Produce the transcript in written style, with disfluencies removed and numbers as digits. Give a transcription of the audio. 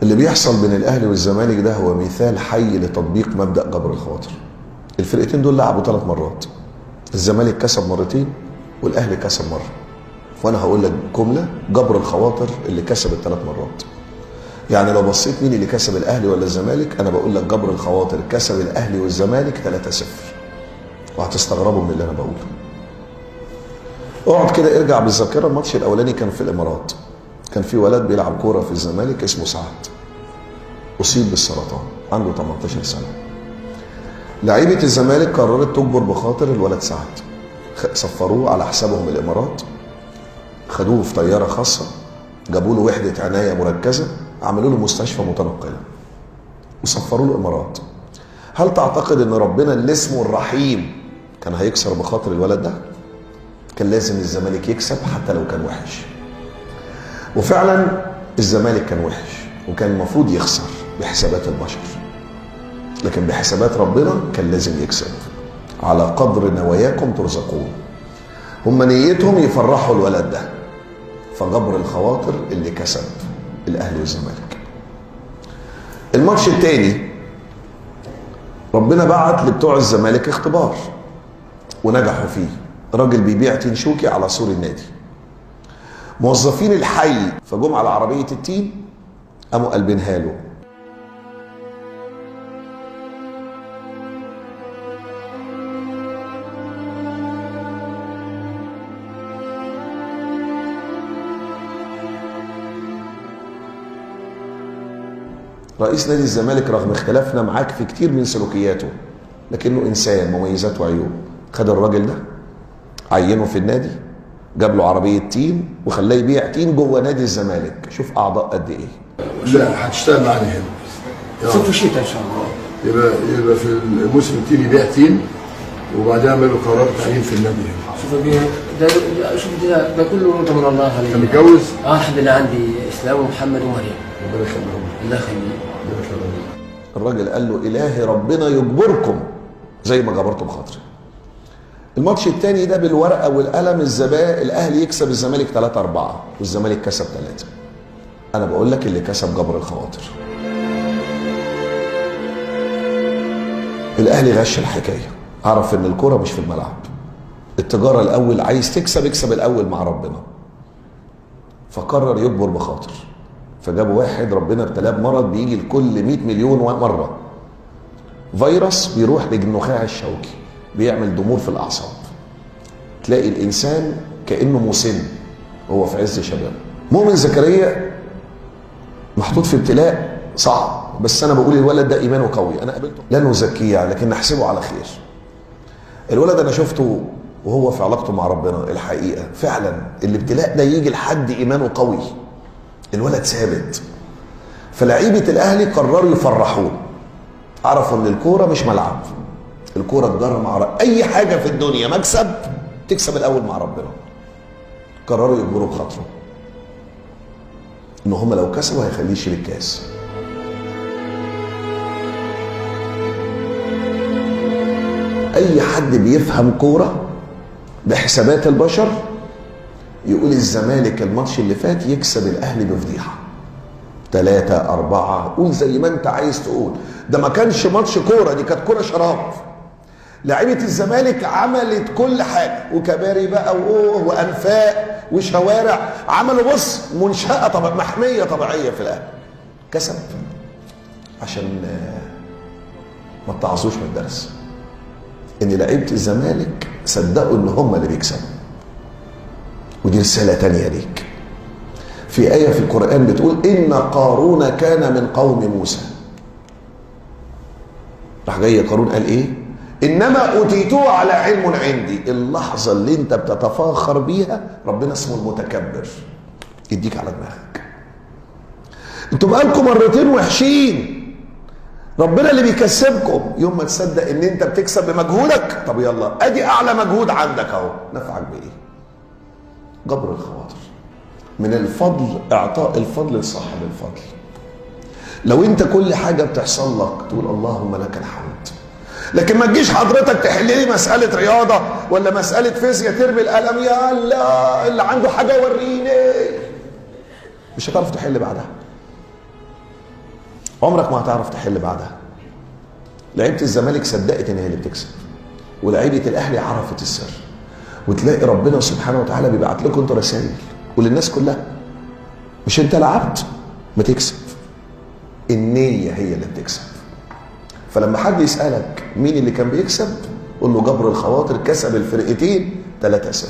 اللي بيحصل بين الاهلي والزمالك ده هو مثال حي لتطبيق مبدأ جبر الخواطر. الفرقتين دول لعبوا 3 مرات، الزمالك كسب مرتين والاهلي كسب مره. وانا هقول لك جمله: جبر الخواطر اللي كسب ال3 مرات. يعني لو بصيت مين اللي كسب الاهلي ولا الزمالك، انا بقول لك جبر الخواطر كسب الاهلي والزمالك 3-0. وهتستغربوا من اللي انا بقوله. اقعد كده ارجع بالذاكره، الماتش الاولاني كان في الامارات، كان في ولد بيلعب كوره في الزمالك اسمه سعد، اصيب بالسرطان عنده 18 سنه. لعيبه الزمالك قررت تجبر بخاطر الولد سعد، سفروه على حسابهم الامارات، خدوه في طياره خاصه، جابوا له وحده عنايه مركزه، عملوا له مستشفى متنقله وسفروه الامارات. هل تعتقد ان ربنا اللي اسمه الرحيم كان هيكسر بخاطر الولد ده؟ كان لازم الزمالك يكسب حتى لو كان وحش. وفعلا الزمالك كان وحش وكان المفروض يخسر بحسابات البشر، لكن بحسابات ربنا كان لازم يكسب. على قدر نواياكم ترزقون. هم نيتهم يفرحوا الولد ده، فجبر الخواطر اللي كسب الاهلي والزمالك. الماتش الثاني ربنا بعت لبتوع الزمالك اختبار ونجحوا فيه. راجل بيبيع تين شوكي على سور النادي، موظفين الحي فجم على عربيه التين قاموا قلبينها له. رئيس نادي الزمالك رغم اختلافنا معاك في كتير من سلوكياته، لكنه انسان مميزات وعيوب. خد الراجل ده عينه في النادي، جاب له عربيه تين وخلاه يبيع تين جوه نادي الزمالك. شوف اعضاء قد ايه. لا هتشتغل معانا هنا صيف الشتاء ان شاء الله. يبقى في الموسم التين يبيع تين وبعدين يعمل له قرار تعيين في النادي هنا. ده كله من الله عليك. انت متجوز؟ الحمد لله، عندي اسلام ومحمد ومريم. ربنا يخليهم. الله يخليك. الراجل قال له الهي ربنا يجبركم زي ما جبرتم خاطري. الماتش الثاني ده بالورقه والقلم، الاهلي يكسب الزمالك 3-4 والزمالك كسب 3. انا بقول لك اللي كسب جبر الخواطر. الاهلي غش الحكايه، عرف ان الكوره مش في الملعب. التجاره الاول، عايز تكسب اكسب الاول مع ربنا. فقرر يجبر بخاطر، فجابوا واحد ربنا ابتلاه بمرض بيجي لكل 100 مليون مره، فيروس بيروح للنخاع الشوكي بيعمل ضمور في الاعصاب. تلاقي الانسان كانه مسن وهو في عز شبابه. مؤمن زكريا محطوط في ابتلاء صعب، بس انا بقول الولد ده ايمانه قوي. انا قابلته لا نزكيه لكن نحسبه على خير. الولد انا شفته وهو في علاقته مع ربنا. الحقيقه فعلا الابتلاء ده يجي لحد ايمانه قوي، الولد ثابت. فلعيبه الاهلي قرروا يفرحوه، عرفوا ان الكوره مش ملعب، الكوره تجر مع اي حاجه في الدنيا مكسب، تكسب الاول مع ربنا. قرروا يجبروا بخاطره ان هم لو كسبوا هيخليه يشيل الكاس. اي حد بيفهم كوره بحسابات البشر يقول الزمالك الماتش اللي فات يكسب الاهلي بفضيحه 3-4، قول زي ما انت عايز تقول. ده ما كانش ماتش كوره، دي كانت كوره شراب. لعيبه الزمالك عملت كل حاجه، وكباري بقى وانفاق وشوارع، عملوا بص منشاه محميه طبيعيه في الاهلي. كسب عشان ما تتعظوش من الدرس ان لعيبه الزمالك صدقوا ان هم اللي بيكسبوا. ودي رساله تانيه ليك. في آية في القرآن بتقول إن قارون كان من قوم موسى. راح جاي قارون قال إيه؟ إنما أوتيتوه على علم عندي. اللحظة اللي أنت بتتفاخر بيها ربنا اسمه المتكبر يديك على دماغك. أنتوا بقالكم مرتين وحشين، ربنا اللي بيكسبكم. يوم ما تصدق إن أنت بتكسب بمجهودك، طب يلا أدي أعلى مجهود عندك أهو، نفعك بإيه؟ جبر الخواطر. من الفضل اعطاء الفضل لصاحب الفضل. لو انت كل حاجه بتحصل لك تقول اللهم لك الحمد، لكن ما تجيش حضرتك تحل لي مساله رياضه ولا مساله فيزياء ترمي القلم يا الله اللي عنده حاجه وريني، مش هتعرف تحل بعدها. عمرك ما هتعرف تحل بعدها. لعيبه الزمالك صدقت ان هي اللي بتكسب، ولعيبه الاهلي عرفت السر. وتلاقي ربنا سبحانه وتعالى بيبعت لكم انتوا رسائل وللناس كلها، مش انت لعبت ما تكسب، النيه هي اللي بتكسب. فلما حد يسالك مين اللي كان بيكسب، قول له جبر الخواطر كسب الفرقتين 3-0.